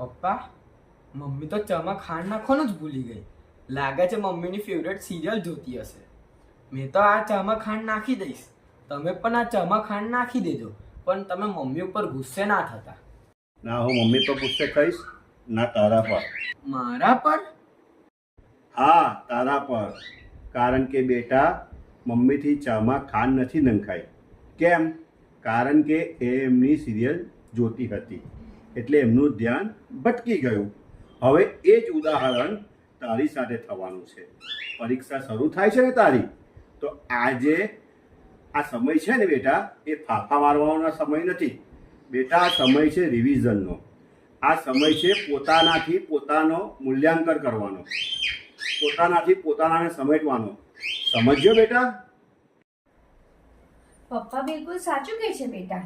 પપ્પા, મમ્મી તો ચામાં ખાંડ નાખવાનું જ ભૂલી ગઈ. લાગે છે મમ્મીની ફેવરેટ સિરિયલ જોતી હશે. મેં તો આ ચામાં ખાંડ નાખી દઈશ. તમે પણ આ ચામાં ખાંડ નાખી દેજો, પણ તમે મમ્મી ઉપર ગુસ્સે ના થતા. ના, હું મમ્મી પર ગુસ્સે થઈશ ના તારા પર. મારા પર? હા, તારા પર. કારણ કે બેટા, મમ્મીથી ચામાં ખાંડ નથી નંખાઈ. કેમ? કારણ કે એ એમની સિરિયલ જોતી હતી, એટલે એમનું ધ્યાન ભટકી ગયું. હવે એ જ ઉદાહરણ તારી સાથે થવાનું છે. પરીક્ષા શરૂ થાય છે ને તારી, તો આજે આ સમય છે ને બેટા, એ ફાફા મારવાનો સમય નથી બેટા. આ સમય છે રિવિઝનનો. આ સમય છે પોતાનાથી પોતાનો મૂલ્યાંકન કરવાનો, પોતાનાથી પોતાનાને સમેટવાનો. સમજ્યો બેટા? પપ્પા બિલકુલ સાચું કહે છે બેટા.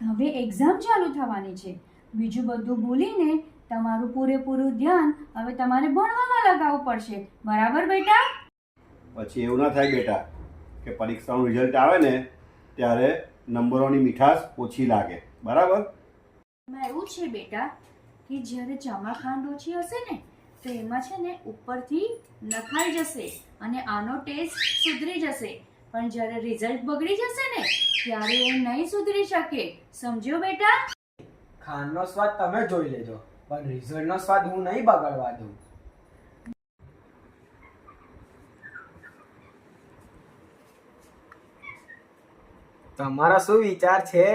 હવે એક્ઝામ ચાલુ થવાની છે. બીજું બધું ભૂલીને તમારું પૂરેપૂરું ધ્યાન હવે તમારે ભણવામાં લગાવવું પડશે. બરાબર બેટા? પછી એવું ના થાય બેટા કે પરીક્ષાનું રિઝલ્ટ આવે ને ત્યારે નંબરોની મીઠાશ ઓછી લાગે. બરાબર? એમાં એવું છે બેટા કે જ્યારે ચામાં ખાંડ ઓછી હશે ને તો એમાં છે ને ઉપરથી નખાઈ જશે અને આનો ટેસ્ટ સુધરી જશે. પણ જ્યારે રિઝલ્ટ બગડી જશે ને ત્યારે એ નહીં સુધરી શકે. સમજ્યો બેટા? ખાંડનો સ્વાદ તમે જોઈ લેજો, પણ રિઝલ્ટનો સ્વાદ હું નહીં બગાડવા દઉં. તમારો શું વિચાર છે?